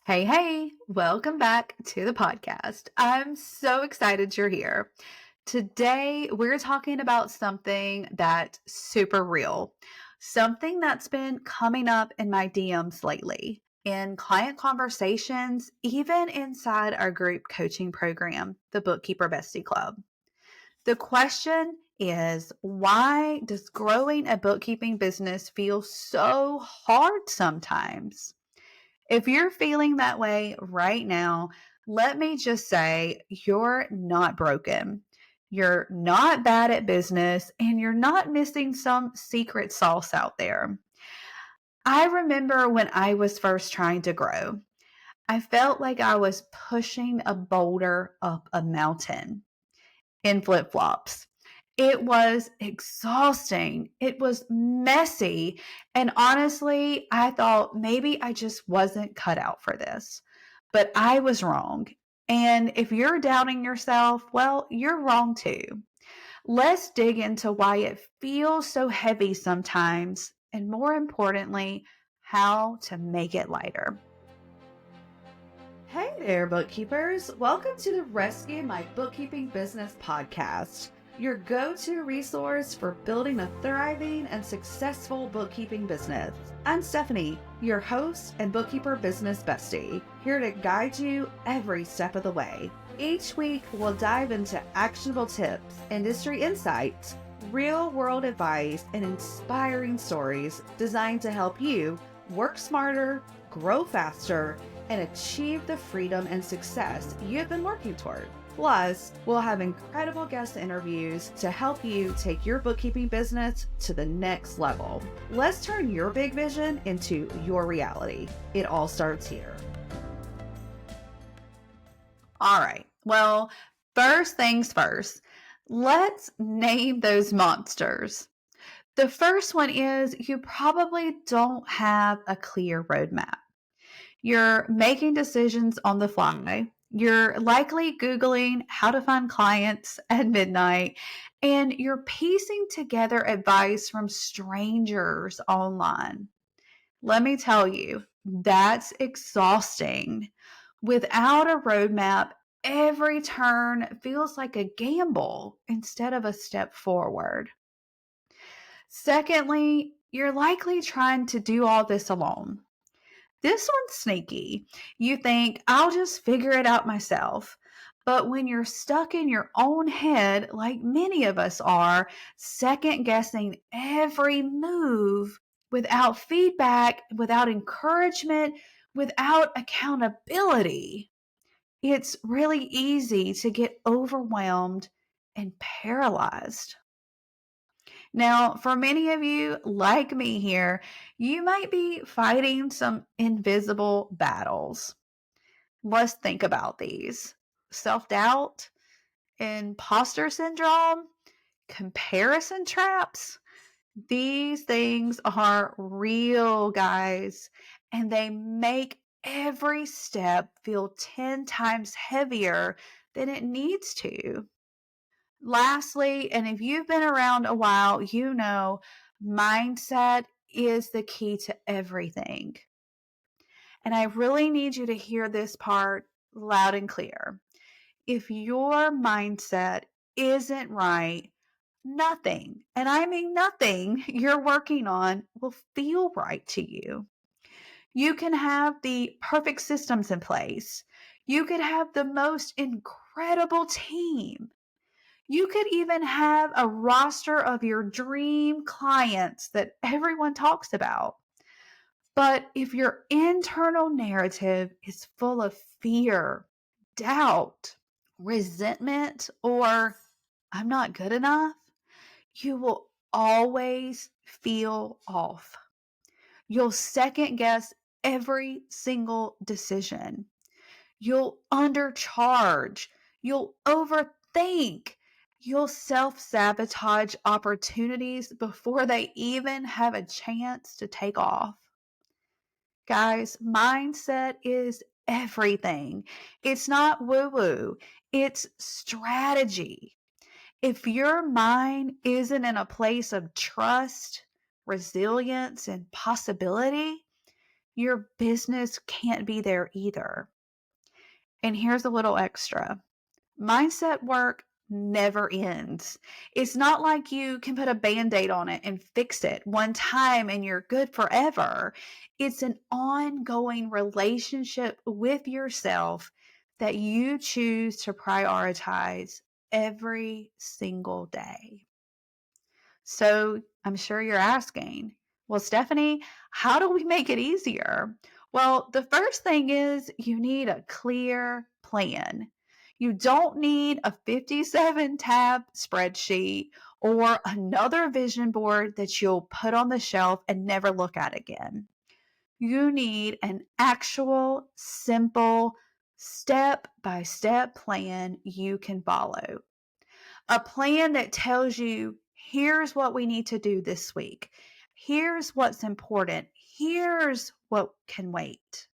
Hey, welcome back to the podcast. I'm so excited you're here. Today, we're talking about something that's super real, something that's been coming up in my DMs lately, in client conversations, even inside our group coaching program, the Bookkeeper Bestie Club. The question is, why does growing a bookkeeping business feel so hard sometimes? If you're feeling that way right now, let me just say you're not broken. You're not bad at business and you're not missing some secret sauce out there. I remember when I was first trying to grow, I felt like I was pushing a boulder up a mountain in flip flops. It was exhausting. It was messy. And honestly, I thought maybe I just wasn't cut out for this. But I was wrong. And if you're doubting yourself, well, you're wrong too. Let's dig into why it feels so heavy sometimes, and more importantly, how to make it lighter. Hey there, bookkeepers. Welcome to the Rescue My Bookkeeping Business podcast, your go-to resource for building a thriving and successful bookkeeping business. I'm Stephanie, your host and bookkeeper business bestie, here to guide you every step of the way. Each week, we'll dive into actionable tips, industry insights, real-world advice, and inspiring stories designed to help you work smarter, grow faster, and achieve the freedom and success you've been working toward. Plus, we'll have incredible guest interviews to help you take your bookkeeping business to the next level. Let's turn your big vision into your reality. It all starts here. All right. Well, first things first, let's name those monsters. The first one is you probably don't have a clear roadmap. You're making decisions on the fly. You're likely Googling how to find clients at midnight, and you're piecing together advice from strangers online. Let me tell you, that's exhausting. Without a roadmap, every turn feels like a gamble instead of a step forward. Secondly, you're likely trying to do all this alone. This one's sneaky. You think, I'll just figure it out myself. But when you're stuck in your own head, like many of us are, second guessing every move without feedback, without encouragement, without accountability, it's really easy to get overwhelmed and paralyzed. Now, for many of you, like me here, you might be fighting some invisible battles. Let's think about these: self doubt, imposter syndrome, comparison traps. These things are real, guys, and they make every step feel 10 times heavier than it needs to. Lastly, and if you've been around a while, you know mindset is the key to everything. And I really need you to hear this part loud and clear. If your mindset isn't right, nothing, and I mean nothing, you're working on will feel right to you. You can have the perfect systems in place. You could have the most incredible team. You could even have a roster of your dream clients that everyone talks about. But if your internal narrative is full of fear, doubt, resentment, or I'm not good enough, you will always feel off. You'll second guess every single decision. You'll undercharge. You'll overthink. You'll self sabotage opportunities before they even have a chance to take off. Guys, mindset is everything. It's not woo woo, it's strategy. If your mind isn't in a place of trust, resilience, and possibility, your business can't be there either. And here's a little extra. Mindset work never ends. It's not like you can put a band-aid on it and fix it one time and you're good forever. It's an ongoing relationship with yourself that you choose to prioritize every single day. So I'm sure you're asking, well, Stephanie, how do we make it easier? Well, the first thing is you need a clear plan. You don't need a 57 tab spreadsheet or another vision board that you'll put on the shelf and never look at again. You need an actual, simple, step by step plan you can follow. A plan that tells you, here's what we need to do this week. Here's what's important. Here's what can wait.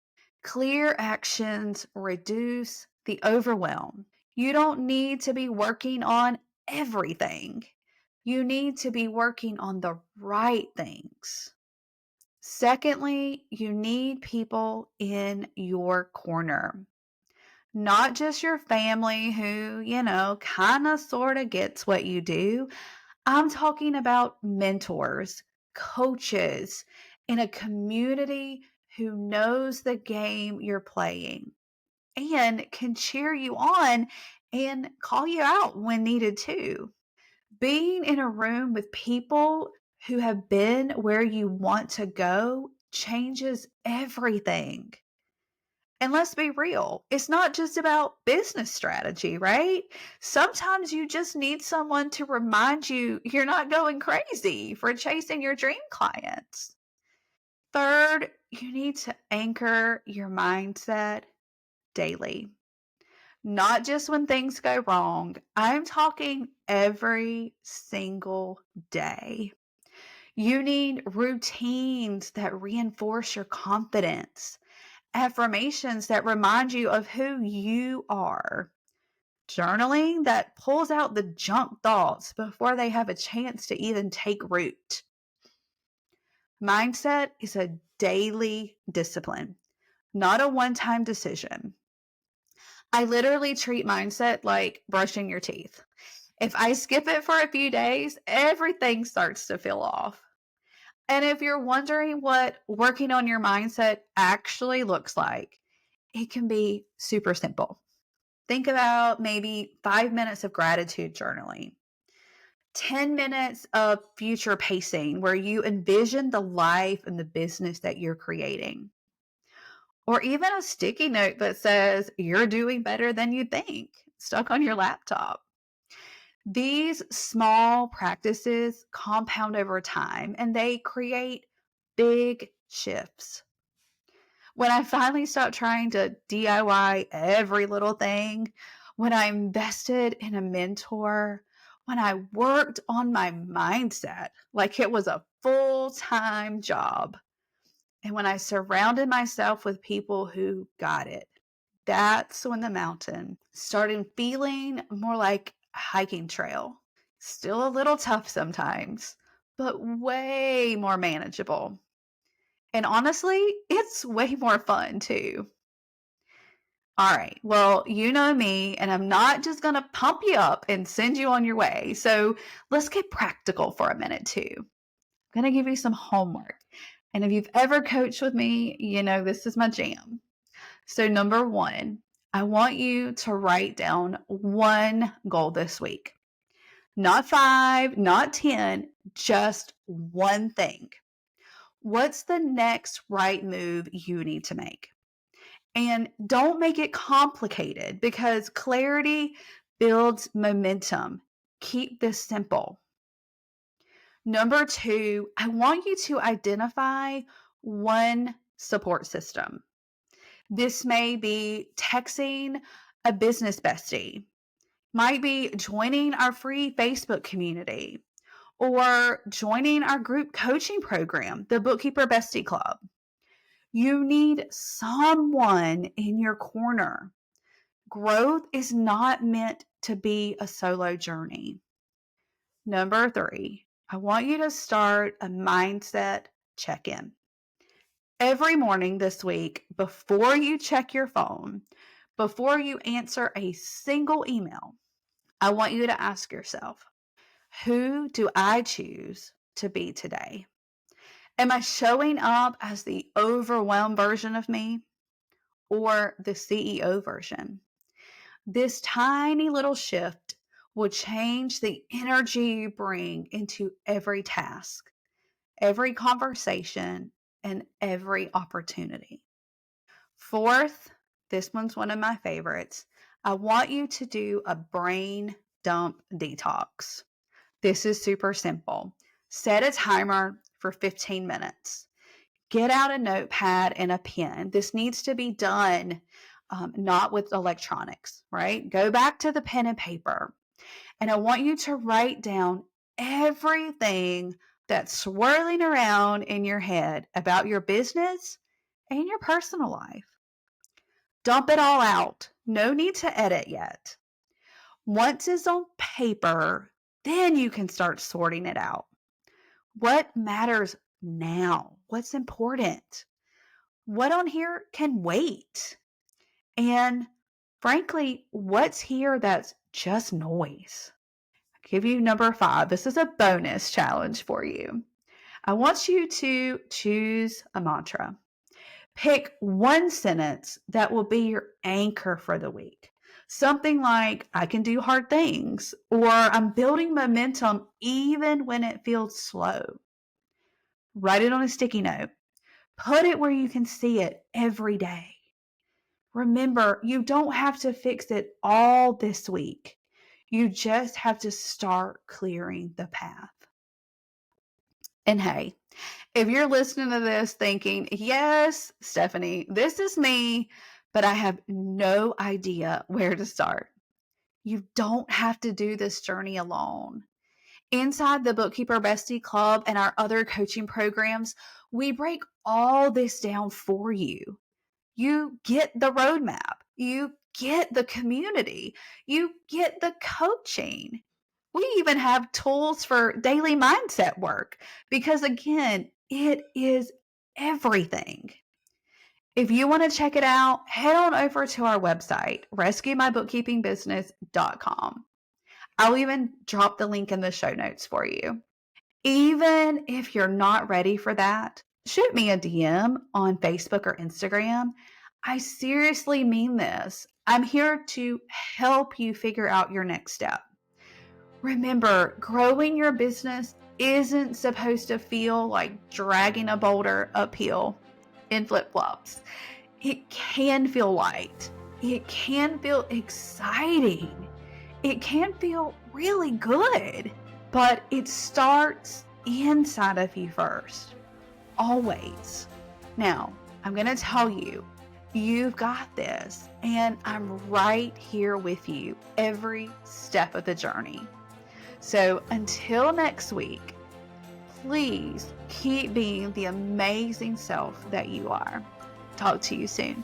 Clear actions reduce the overwhelm. You don't need to be working on everything. You need to be working on the right things. Secondly, you need people in your corner. Not just your family who, kind of sort of gets what you do. I'm talking about mentors, coaches in a community who knows the game you're playing and can cheer you on and call you out when needed too. Being in a room with people who have been where you want to go changes everything. And let's be real, it's not just about business strategy, right? Sometimes you just need someone to remind you you're not going crazy for chasing your dream clients. Third, you need to anchor your mindset daily, not just when things go wrong. I'm talking every single day. You need routines that reinforce your confidence, affirmations that remind you of who you are, journaling that pulls out the junk thoughts before they have a chance to even take root. Mindset is a daily discipline, not a one-time decision. I literally treat mindset like brushing your teeth. If I skip it for a few days, everything starts to feel off. And if you're wondering what working on your mindset actually looks like, it can be super simple. Think about maybe 5 minutes of gratitude journaling, 10 minutes of future pacing where you envision the life and the business that you're creating, or even a sticky note that says you're doing better than you think, stuck on your laptop. These small practices compound over time and they create big shifts. When I finally stopped trying to DIY every little thing, when I invested in a mentor, when I worked on my mindset like it was a full-time job, and when I surrounded myself with people who got it, that's when the mountain started feeling more like a hiking trail. Still a little tough sometimes, but way more manageable. And honestly, it's way more fun too. All right. Well, you know me, and I'm not just going to pump you up and send you on your way. So let's get practical for a minute too. I'm going to give you some homework. And if you've ever coached with me, you know this is my jam. So, number one, I want you to write down one goal this week. Not 5, not 10, just one thing. What's the next right move you need to make? And don't make it complicated because clarity builds momentum. Keep this simple. Number 2, I want you to identify one support system. This may be texting a business bestie, might be joining our free Facebook community, or joining our group coaching program, the Bookkeeper Bestie Club. You need someone in your corner. Growth is not meant to be a solo journey. Number 3, I want you to start a mindset check-in. Every morning this week, before you check your phone, before you answer a single email, I want you to ask yourself, who do I choose to be today? Am I showing up as the overwhelmed version of me or the CEO version? This tiny little shift will change the energy you bring into every task, every conversation, and every opportunity. Fourth, this one's one of my favorites. I want you to do a brain dump detox. This is super simple. Set a timer for 15 minutes. Get out a notepad and a pen. This needs to be done not with electronics, right? Go back to the pen and paper. And I want you to write down everything that's swirling around in your head about your business and your personal life. Dump it all out. No need to edit yet. Once it's on paper, then you can start sorting it out. What matters now? What's important? What on here can wait? And frankly, what's here that's just noise? I'll give you number 5. This is a bonus challenge for you. I want you to choose a mantra. Pick one sentence that will be your anchor for the week. Something like, I can do hard things, or I'm building momentum even when it feels slow. Write it on a sticky note. Put it where you can see it every day. Remember, you don't have to fix it all this week. You just have to start clearing the path. And hey, if you're listening to this thinking, yes, Stephanie, this is me, but I have no idea where to start. You don't have to do this journey alone. Inside the Bookkeeper Bestie Club and our other coaching programs, we break all this down for you. You get the roadmap. You get the community. You get the coaching. We even have tools for daily mindset work because, again, it is everything. If you want to check it out, head on over to our website, rescuemybookkeepingbusiness.com. I'll even drop the link in the show notes for you. Even if you're not ready for that, shoot me a DM on Facebook or Instagram. I seriously mean this. I'm here to help you figure out your next step. Remember, growing your business isn't supposed to feel like dragging a boulder uphill in flip-flops. It can feel light. It can feel exciting. It can feel really good. But it starts inside of you first. Always. Now, I'm going to tell you, you've got this. And I'm right here with you every step of the journey. So until next week, please keep being the amazing self that you are. Talk to you soon.